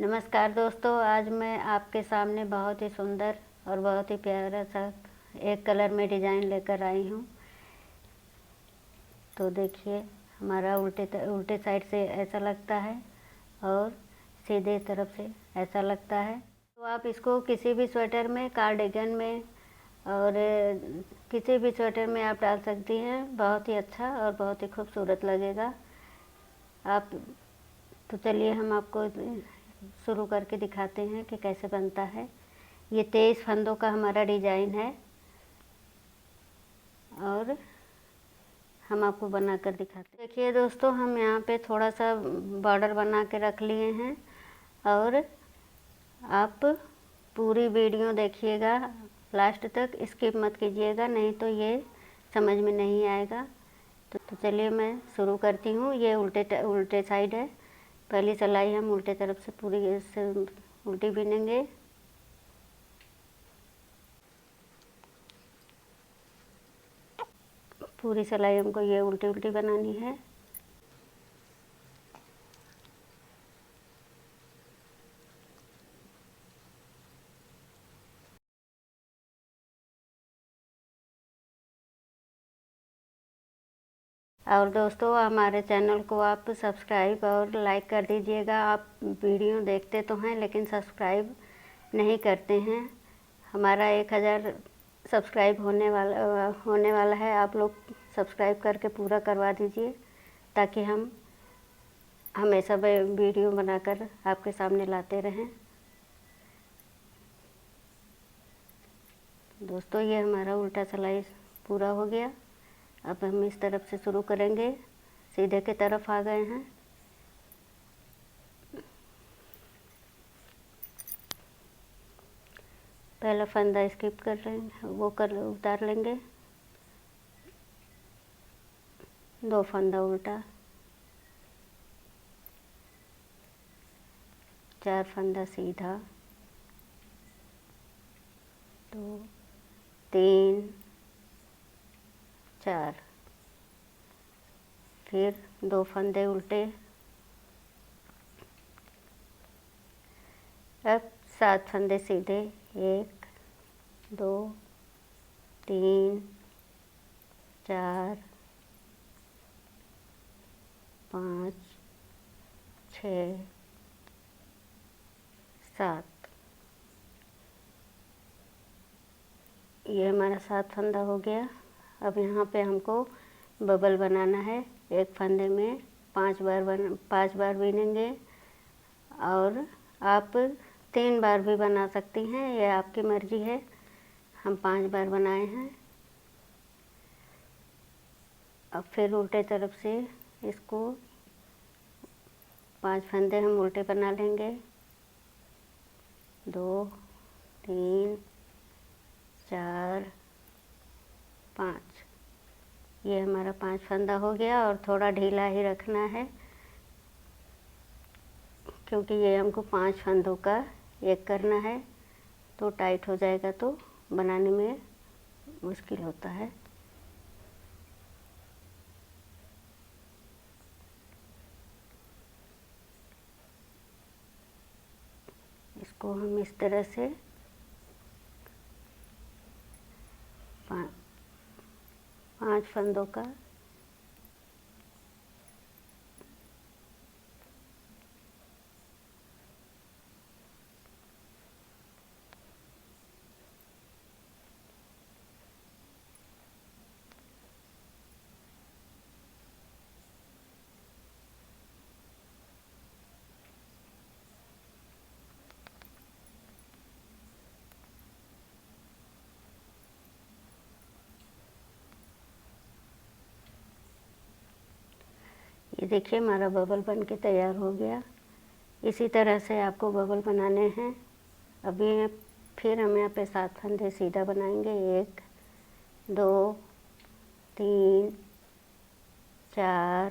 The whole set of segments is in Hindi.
नमस्कार दोस्तों, आज मैं आपके सामने बहुत ही सुंदर और बहुत ही प्यारा सा एक कलर में डिज़ाइन लेकर आई हूँ। तो देखिए, हमारा उल्टे साइड से ऐसा लगता है और सीधे तरफ से ऐसा लगता है। तो आप इसको किसी भी स्वेटर में, कार्डिगन में और किसी भी स्वेटर में आप डाल सकती हैं। बहुत ही अच्छा और बहुत ही खूबसूरत लगेगा। आप तो चलिए हम आपको शुरू करके दिखाते हैं कि कैसे बनता है। ये 23 फंदों का हमारा डिज़ाइन है और हम आपको बनाकर दिखाते हैं। देखिए दोस्तों, हम यहाँ पे थोड़ा सा बॉर्डर बना के रख लिए हैं और आप पूरी वीडियो देखिएगा लास्ट तक, स्किप मत कीजिएगा, नहीं तो ये समझ में नहीं आएगा। तो चलिए मैं शुरू करती हूँ। ये उल्टे साइड है। पहली सिलाई हम उल्टे तरफ से पूरी से उल्टी बिनेंगे। पूरी सिलाई हमको ये उल्टी उल्टी बनानी है। और दोस्तों, हमारे चैनल को आप सब्सक्राइब और लाइक कर दीजिएगा। आप वीडियो देखते तो हैं लेकिन सब्सक्राइब नहीं करते हैं। हमारा 1000 सब्सक्राइब होने वाला है। आप लोग सब्सक्राइब करके पूरा करवा दीजिए ताकि हम हमेशा वीडियो बनाकर आपके सामने लाते रहें। दोस्तों, ये हमारा उल्टा सिलाई पूरा हो गया। अब हम इस तरफ से शुरू करेंगे। सीधे की तरफ आ गए हैं। पहला फंदा स्किप कर रहे हैं, उतार लेंगे। 2 फंदा उल्टा, 4 फंदा सीधा, 2 3 4, फिर 2 फंदे उल्टे। अब 7 फंदे सीधे, 1 2 3 4 5 6 7। ये हमारा 7 फंदा हो गया। अब यहाँ पे हमको बबल बनाना है। एक फंदे में 5 बार बिनेंगे और आप 3 बार भी बना सकती हैं, ये आपकी मर्जी है। हम 5 बार बनाए हैं। अब फिर उल्टे तरफ से इसको 5 फंदे हम उल्टे बना लेंगे। 2 3 4 5। ये हमारा 5 फंदा हो गया और थोड़ा ढीला ही रखना है क्योंकि ये हमको 5 फंदों का एक करना है। तो टाइट हो जाएगा तो बनाने में मुश्किल होता है। इसको हम इस तरह से 5 फंदों का ये देखिए हमारा बबल बन के तैयार हो गया। इसी तरह से आपको बबल बनाने हैं। अभी फिर हम यहाँ पे 7 फंदे सीधा बनाएंगे। 1 2 3 4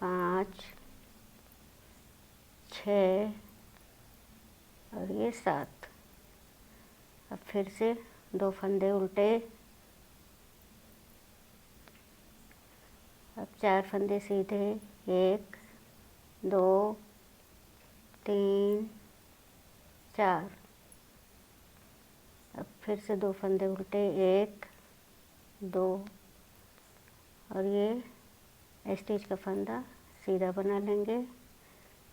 5 6 और ये 7। अब फिर से 2 फंदे उल्टे। अब 4 फंदे सीधे। 1 2 3 4। अब फिर से 2 फंदे उल्टे, 1 2, और ये स्टिच का फंदा सीधा बना लेंगे।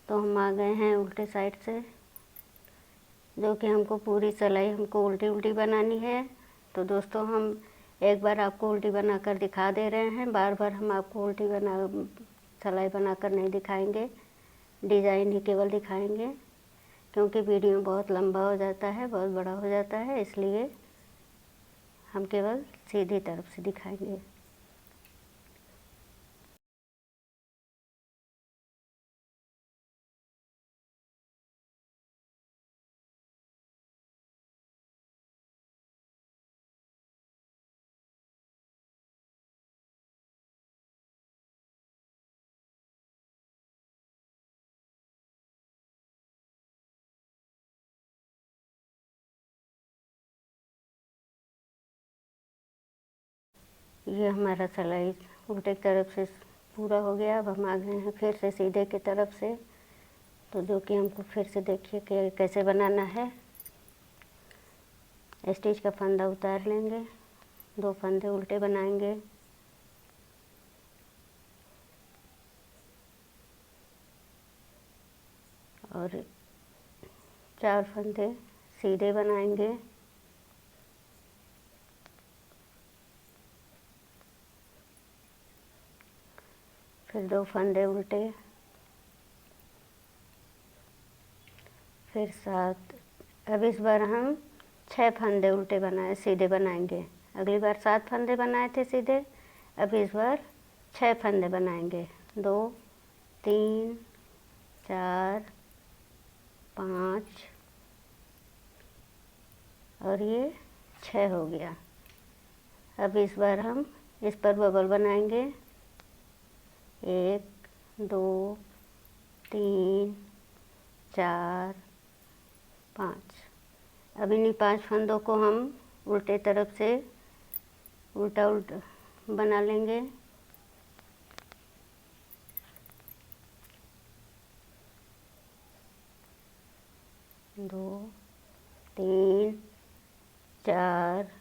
तो हम आ गए हैं उल्टे साइड से, जो कि हमको पूरी सिलाई हमको उल्टी उल्टी बनानी है। तो दोस्तों हम एक बार आपको उल्टी बनाकर दिखा दे रहे हैं, बार बार हम आपको उल्टी सिलाई बनाकर नहीं दिखाएंगे, डिज़ाइन ही केवल दिखाएंगे, क्योंकि वीडियो बहुत लंबा हो जाता है, बहुत बड़ा हो जाता है, इसलिए हम केवल सीधी तरफ से दिखाएंगे। ये हमारा सिलाई उल्टे तरफ से पूरा हो गया। अब हम आ गए हैं फिर से सीधे की तरफ से, तो जो कि हमको फिर से देखिए कि कैसे बनाना है। स्टिच का फंदा उतार लेंगे, 2 फंदे उल्टे बनाएंगे, और 4 फंदे सीधे बनाएंगे, फिर 2 फंदे उल्टे, फिर 7। अब इस बार हम 6 फंदे उल्टे सीधे बनाएंगे। अगली बार 7 फंदे बनाए थे सीधे, अब इस बार 6 फंदे बनाएंगे। 2 3 4 5, और ये 6 हो गया। अब इस बार हम इस पर बबल बनाएंगे, 1 2 3 4 5। अब इन्हीं 5 फंदों को हम उल्टे तरफ से उल्टा उल्टा बना लेंगे। दो 3 4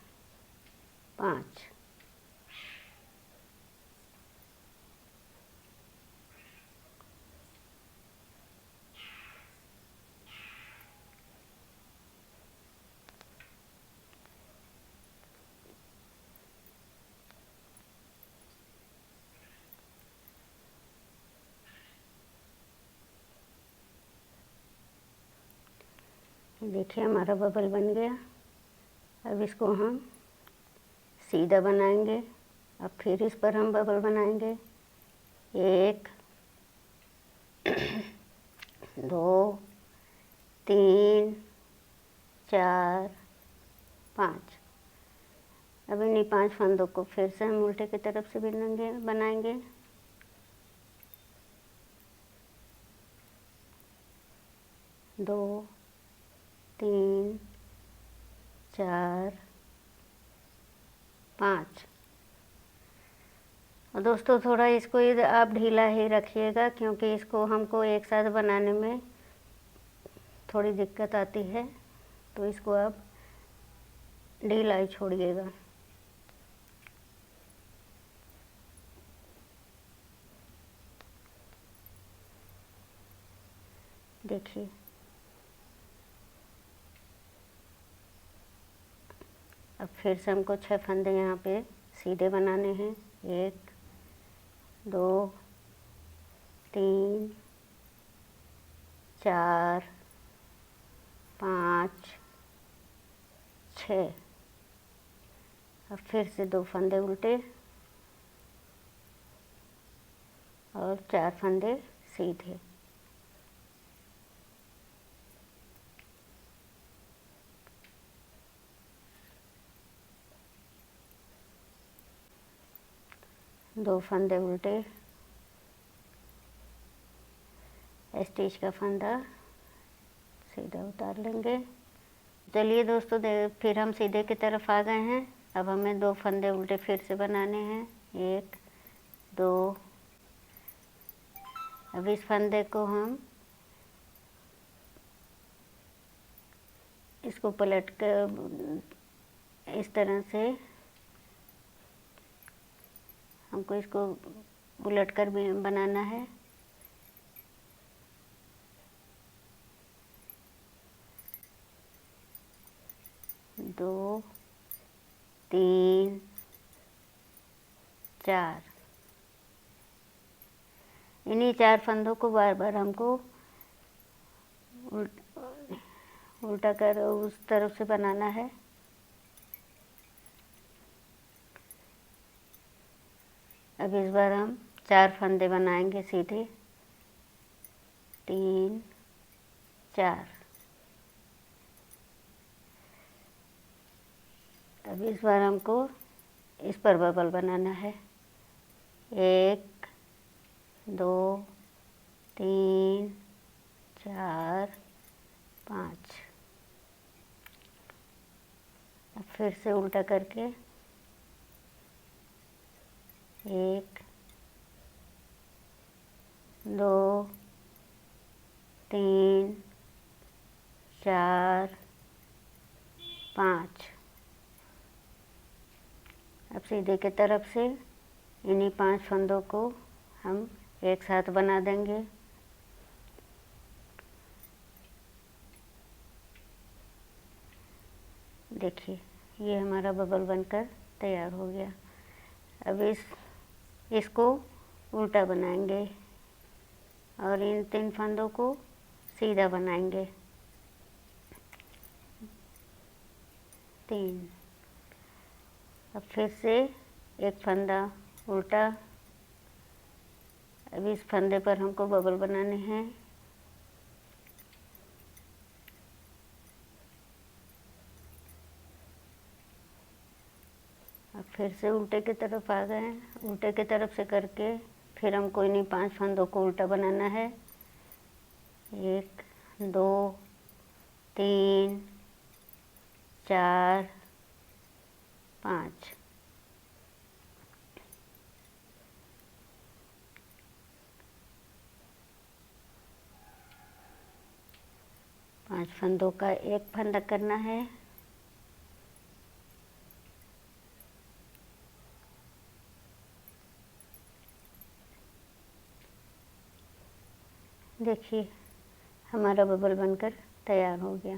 5। देखिए हमारा बबल बन गया। अब इसको हम सीधा बनाएंगे। अब फिर इस पर हम बबल बनाएंगे, 1 2 3 4 5। अब इन्हीं 5 फंदों को फिर से हम उल्टे की तरफ से बनाएंगे। 2 3 4 5। और दोस्तों थोड़ा इसको आप ढीला ही रखिएगा, क्योंकि इसको हमको एक साथ बनाने में थोड़ी दिक्कत आती है, तो इसको आप ढीला ही छोड़िएगा। देखिए अब फिर से हमको 6 फंदे यहाँ पे सीधे बनाने हैं, 1 2 3 4 5 6। अब फिर से 2 फंदे उल्टे और 4 फंदे सीधे। दो फंदे उल्टे, स्टिच का फंदा सीधा उतार लेंगे। चलिए दोस्तों फिर हम सीधे की तरफ आ गए हैं। अब हमें 2 फंदे उल्टे फिर से बनाने हैं, 1 2। अब इस फंदे को हम इसको पलट कर इस तरह से हमको इसको उलट कर भी बनाना है। दो, तीन, चार, इन्हीं 4 फंदों को बार बार हमको उल्टा कर उस तरफ से बनाना है। अब इस बार हम 4 फंदे बनाएंगे सीधे, 3, 4। अब इस बार हमको इस पर बबल बनाना है। 1, 2, 3, 4, 5। अब फिर से उल्टा करके 1, 2, 3, 4, 5। अब सीधे की तरफ से इन्हीं 5 फंदों को हम एक साथ बना देंगे। देखिए ये हमारा बबल बनकर तैयार हो गया। अब इसको उल्टा बनाएंगे और इन 3 फंदों को सीधा बनाएंगे। 3। अब फिर से एक फंदा उल्टा। अब इस फंदे पर हमको बबल बनाने हैं। अब फिर से उल्टे की तरफ आ गए। उल्टे की तरफ से करके फिर हमको इन्हीं 5 फंदों को उल्टा बनाना है। 1, 2, 3, 4, 5। पांच फंदों का एक फंदा करना है। देखिए हमारा बबल बनकर तैयार हो गया।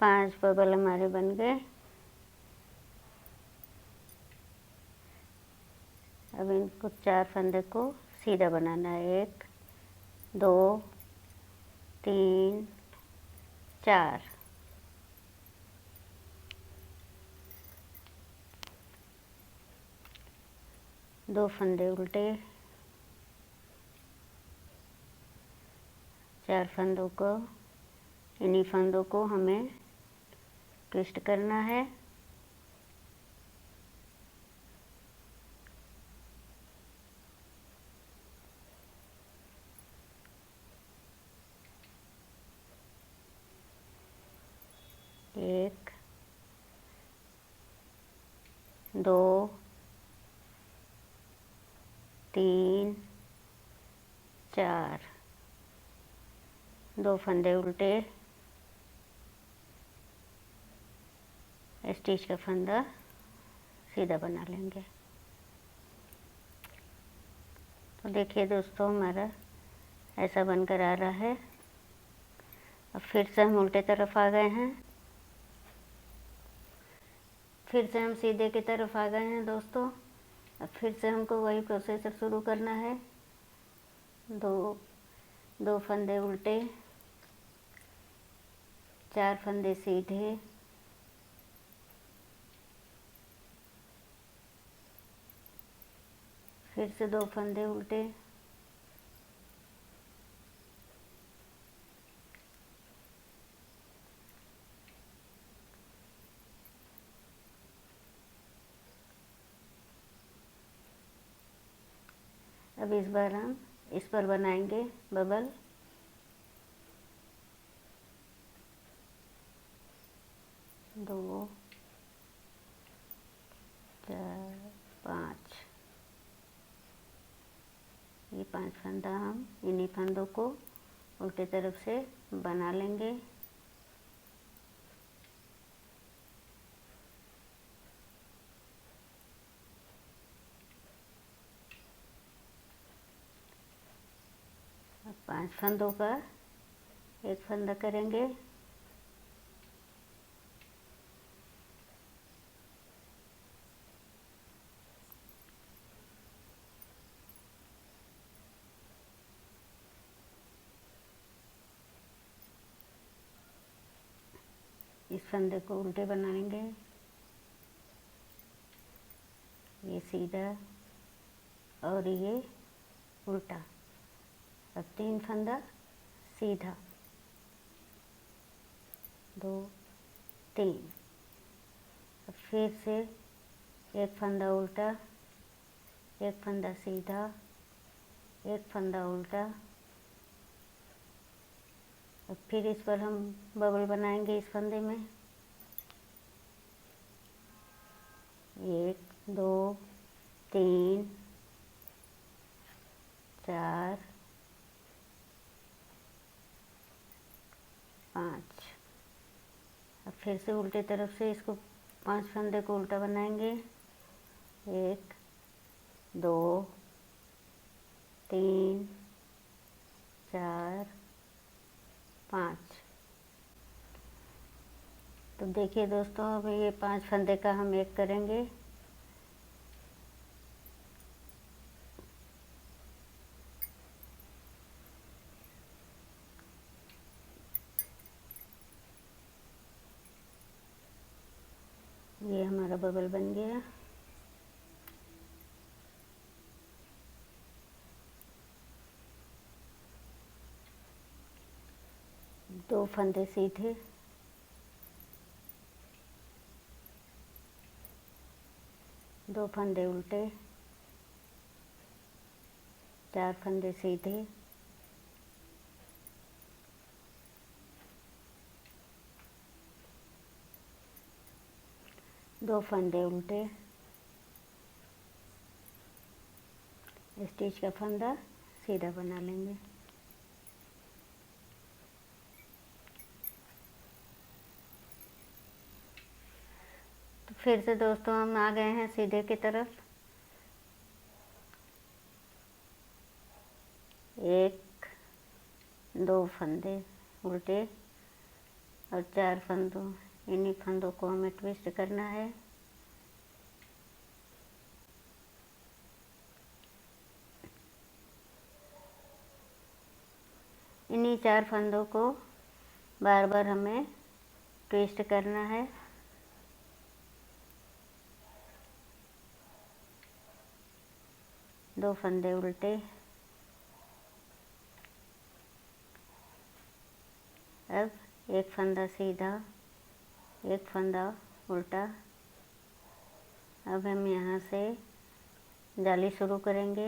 5 बबल हमारे बन गए। अब इनको 4 फंदे को सीधा बनाना है। 1, 2, 3, 4। दो फंदे उल्टे, 4 फंदों को इन्हीं फंदों को हमें ट्विस्ट करना है। एक, 2, 3, 4। 2 फंदे उल्टे, स्टिच का फंदा सीधा बना लेंगे। तो देखिए दोस्तों हमारा ऐसा बनकर आ रहा है। अब फिर से हम उल्टे तरफ आ गए हैं। फिर से हम सीधे की तरफ आ गए हैं दोस्तों। अब फिर से हमको वही प्रोसेस शुरू करना है। दो फंदे उल्टे, 4 फंदे सीधे, फिर से 2 फंदे उल्टे, अब इस बार हम इस पर बनाएंगे बबल। दो, 4, 5। ये 5 फंदा हम इन्हीं फंदों को उल्टे तरफ से बना लेंगे। 5 फंदों का एक फंदा करेंगे। इस फंदे को उल्टे बनाएंगे, ये सीधा और ये उल्टा। अब 3 फंदा सीधा, 2 3। अब फिर से एक फंदा उल्टा, एक फंदा सीधा, एक फंदा उल्टा। अब फिर इस पर हम बबल बनाएंगे इस फंदे में। 1 2 3 4 5। अब फिर से उल्टे तरफ से इसको 5 फंदे को उल्टा बनाएंगे। 1 2 3 4 5। तो देखिए दोस्तों, अब ये 5 फंदे का हम एक करेंगे। ये हमारा बबल बन गया। दो फंदे सीधे, दो फंदे उल्टे, 4 फंदे सीधे, दो फंदे उल्टे, स्टिच का फंदा सीधा बना लेंगे। तो फिर से दोस्तों हम आ गए हैं सीधे की तरफ। 1 2 फंदे उल्टे और 4 फंदों, इन्हीं फंदों को हमें ट्विस्ट करना है। इन्हीं 4 फंदों को बार बार हमें ट्विस्ट करना है। दो फंदे उल्टे, अब एक फंदा सीधा, एक फंदा उल्टा। अब हम यहाँ से जाली शुरू करेंगे।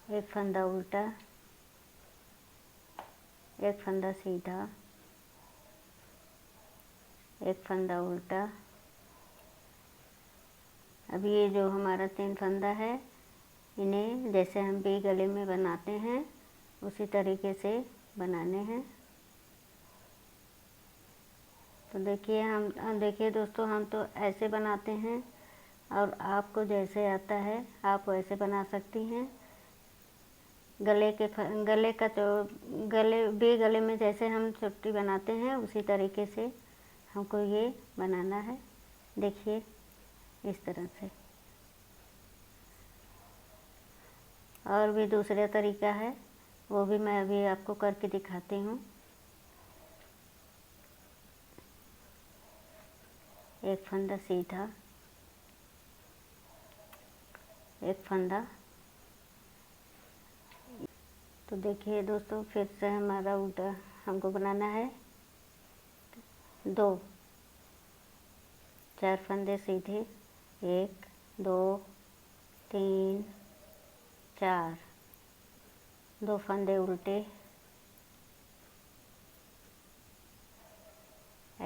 एक फंदा उल्टा, एक फंदा सीधा, एक फंदा उल्टा। अब ये जो हमारा 3 फंदा है, इन्हें जैसे हम वी गले में बनाते हैं उसी तरीके से बनाने हैं। तो देखिए दोस्तों, हम तो ऐसे बनाते हैं और आपको जैसे आता है आप वैसे बना सकती हैं। गले का तो वी गले में जैसे हम चुट्टी बनाते हैं उसी तरीके से हमको ये बनाना है। देखिए इस तरह से। और भी दूसरा तरीका है, वो भी मैं अभी आपको करके दिखाती हूँ। एक फंदा सीधा, एक फंदा। तो देखिए दोस्तों, फिर से हमारा उल्टा हमको बनाना है। 2 4 फंदे सीधे, 1 2 3 4, 2 फंदे उल्टे,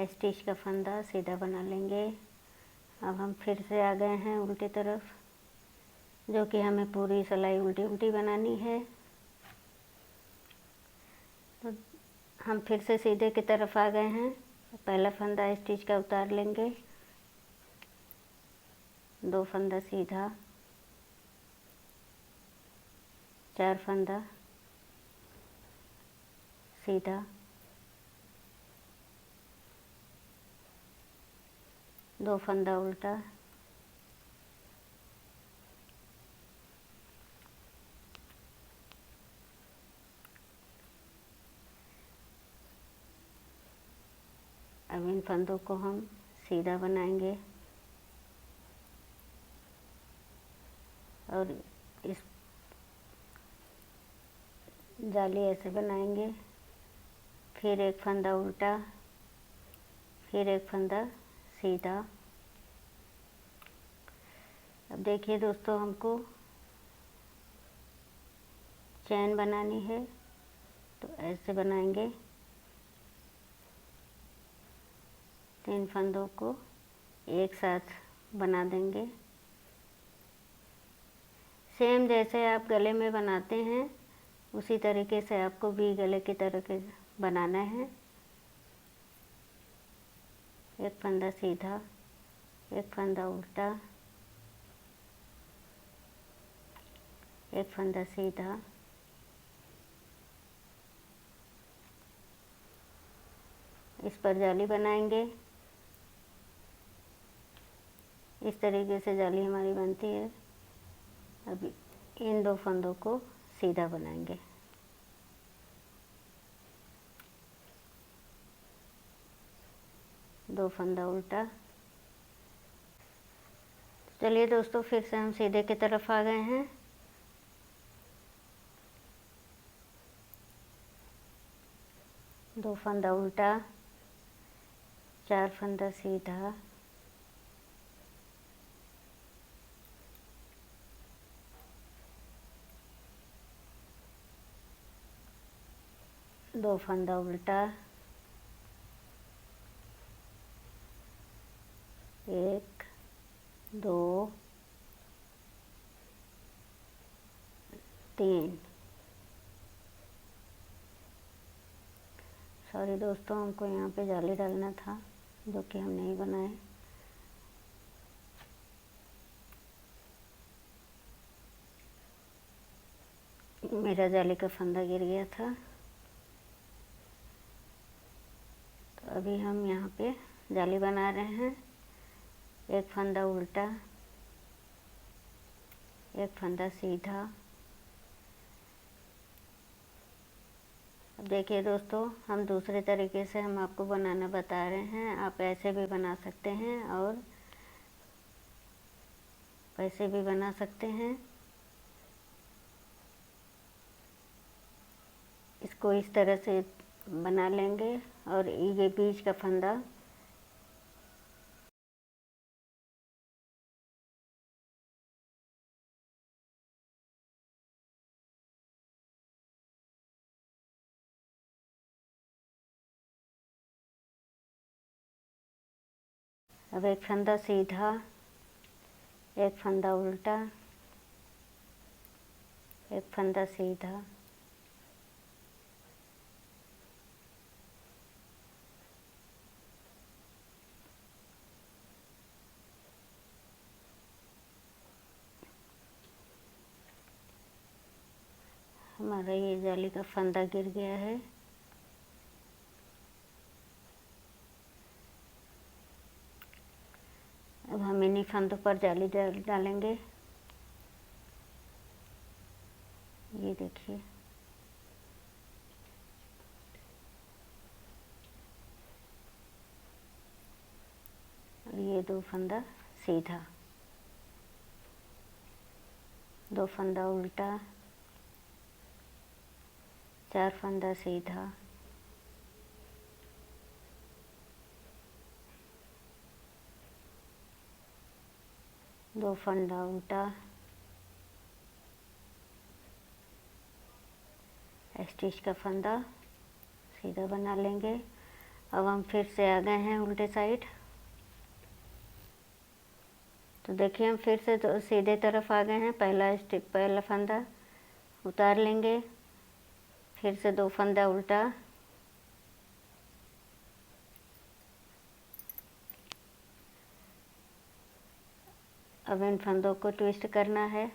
स्टिच का फंदा सीधा बना लेंगे। अब हम फिर से आ गए हैं उल्टी तरफ, जो कि हमें पूरी सिलाई उल्टी उल्टी बनानी है। तो हम फिर से सीधे की तरफ आ गए हैं। पहला फंदा स्टिच का उतार लेंगे, 2 फंदा सीधा, 4 फंदा सीधा, 2 फंदा उल्टा, अब इन फंदों को हम सीधा बनाएंगे और इस जाली ऐसे बनाएंगे, फिर एक फंदा उल्टा, फिर एक फंदा सीधा। अब देखिए दोस्तों, हमको चैन बनानी है तो ऐसे बनाएंगे, 3 फंदों को एक साथ बना देंगे। सेम जैसे आप गले में बनाते हैं उसी तरीके से आपको भी गले की तरह के बनाना है। एक फंदा सीधा, एक फंदा उल्टा, एक फंदा सीधा, इस पर जाली बनाएंगे। इस तरीके से जाली हमारी बनती है। अब इन 2 फंदों को सीधा बनाएंगे। दो फंदा उल्टा। चलिए दोस्तों, फिर से हम सीधे की तरफ आ गए हैं। दो फंदा उल्टा, 4 फंदा सीधा, दो फंदा उल्टा, एक, दो, 3। सॉरी दोस्तों, हमको यहाँ पे जाली डालना था जो कि हम नहीं बनाए। मेरा जाली का फंदा गिर गया था, तो अभी हम यहाँ पे जाली बना रहे हैं। एक फंदा उल्टा, एक फंदा सीधा। अब देखिए दोस्तों, हम दूसरे तरीके से हम आपको बनाना बता रहे हैं। आप ऐसे भी बना सकते हैं और वैसे भी बना सकते हैं। इसको इस तरह से बना लेंगे और ये बीच का फंदा अब एक फंदा सीधा, एक फंदा उल्टा, एक फंदा सीधा, हमारा ये जाली का फंदा गिर गया है। अब हम इन्हीं फंदों पर जाली डालेंगे। ये देखिए, और ये दो फंदा सीधा, दो फंदा उल्टा, 4 फंदा सीधा, दो फंदा उल्टा, स्टिच का फंदा सीधा बना लेंगे। अब हम फिर से आ गए हैं उल्टे साइड। तो देखिए, हम फिर से तो सीधे तरफ आ गए हैं। पहला फंदा उतार लेंगे, फिर से 2 फंदा उल्टा, अब इन फंदों को ट्विस्ट करना है।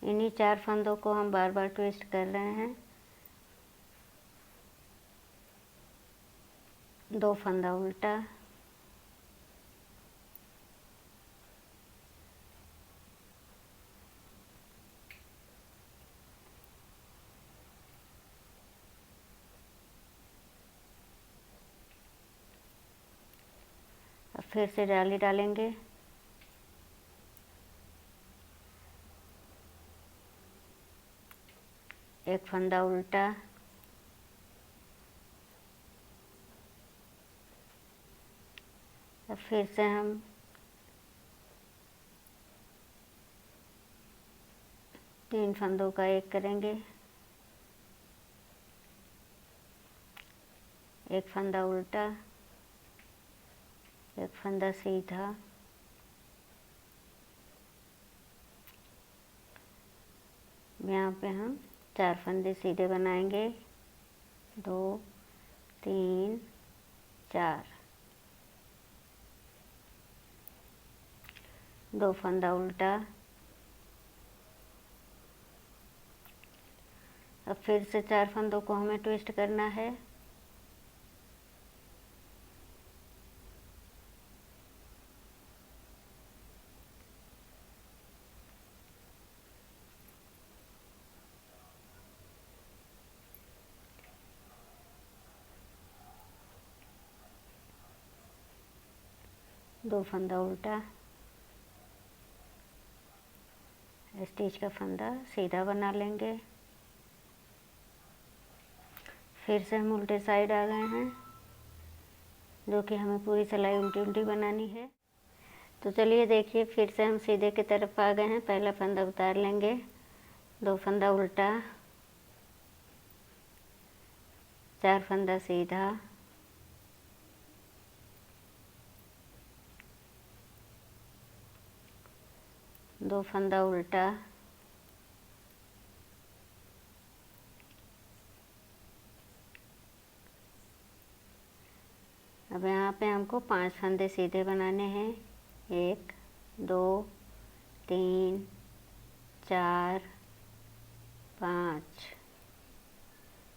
इन्हीं 4 फंदों को हम बार बार ट्विस्ट कर रहे हैं। 2 फंदा उल्टा, अब फिर से जाली डालेंगे। एक फंदा उल्टा, अब फिर से हम तीन फंदों का एक करेंगे। एक फंदा उल्टा, एक फंदा सीधा, यहाँ पे हम 4 फंदे सीधे बनाएंगे। 2 3 4, 2 फंदा उल्टा, अब फिर से 4 फंदों को हमें ट्विस्ट करना है। दो फंदा उल्टा, स्टिच का फंदा सीधा बना लेंगे। फिर से हम उल्टे साइड आ गए हैं, जो कि हमें पूरी सिलाई उल्टी उल्टी बनानी है। तो चलिए देखिए, फिर से हम सीधे की तरफ आ गए हैं। पहला फंदा उतार लेंगे, 2 फंदा उल्टा, 4 फंदा सीधा, दो फंदा उल्टा, अब यहाँ पे हमको 5 फंदे सीधे बनाने हैं। 1 2 3 4 5,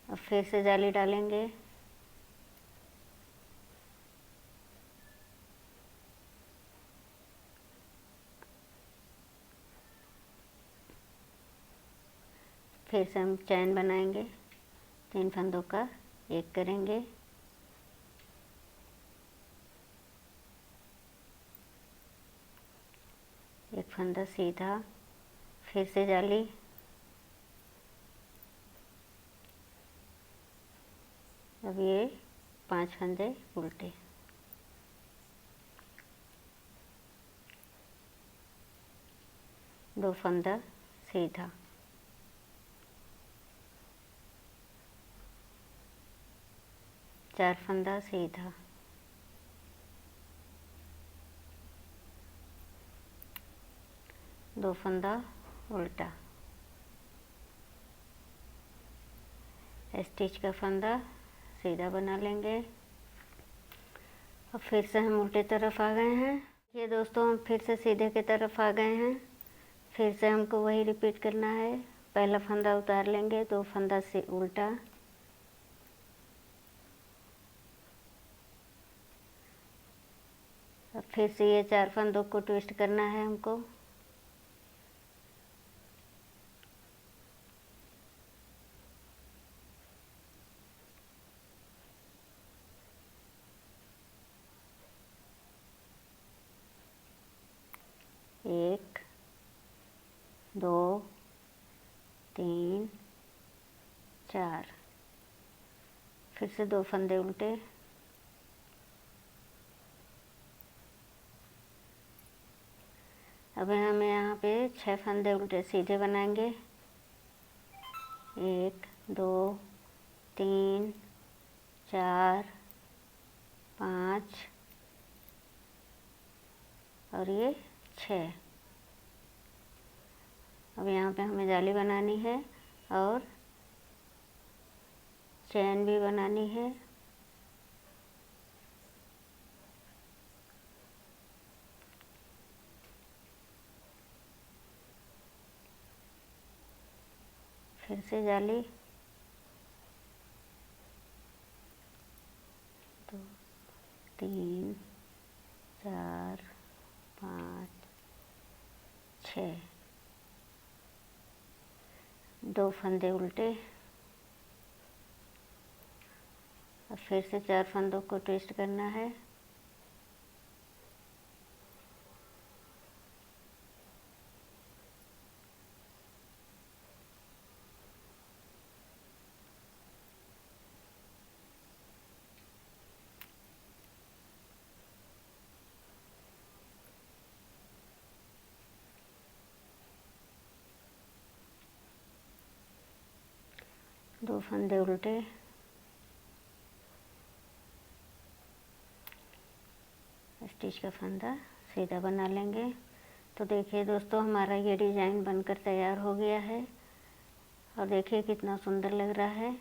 अब फिर से जाली डालेंगे। फिर से हम चैन बनाएंगे, 3 फंदों का एक करेंगे। एक फंदा सीधा, फिर से जाली, अब ये 5 फंदे उल्टे, दो फंदा सीधा, चार फंदा सीधा, दो फंदा उल्टा, स्टिच का फंदा सीधा बना लेंगे। अब फिर से हम उल्टे तरफ आ गए हैं। ये दोस्तों, हम फिर से सीधे की तरफ आ गए हैं। फिर से हमको वही रिपीट करना है। पहला फंदा उतार लेंगे, 2 फंदा से उल्टा, अब फिर से ये 4 फंदों को ट्विस्ट करना है हमको। एक, 2 3 4, फिर से 2 फंदे उल्टे, अब हमें यहाँ पे 6 फंदे उल्टे सीधे बनाएंगे। 1 2 3 4 5 और ये 6। अब यहाँ पे हमें जाली बनानी है। और चैन भी बनानी है। फिर से जाली, 2 3 4 5 6, 2 फंदे उल्टे। अब फिर से 4 फंदों को ट्विस्ट करना है। दो फंदे उल्टे, स्टिच का फंदा सीधा बना लेंगे। तो देखिए दोस्तों, हमारा ये डिज़ाइन बनकर तैयार हो गया है और देखिए कितना सुंदर लग रहा है।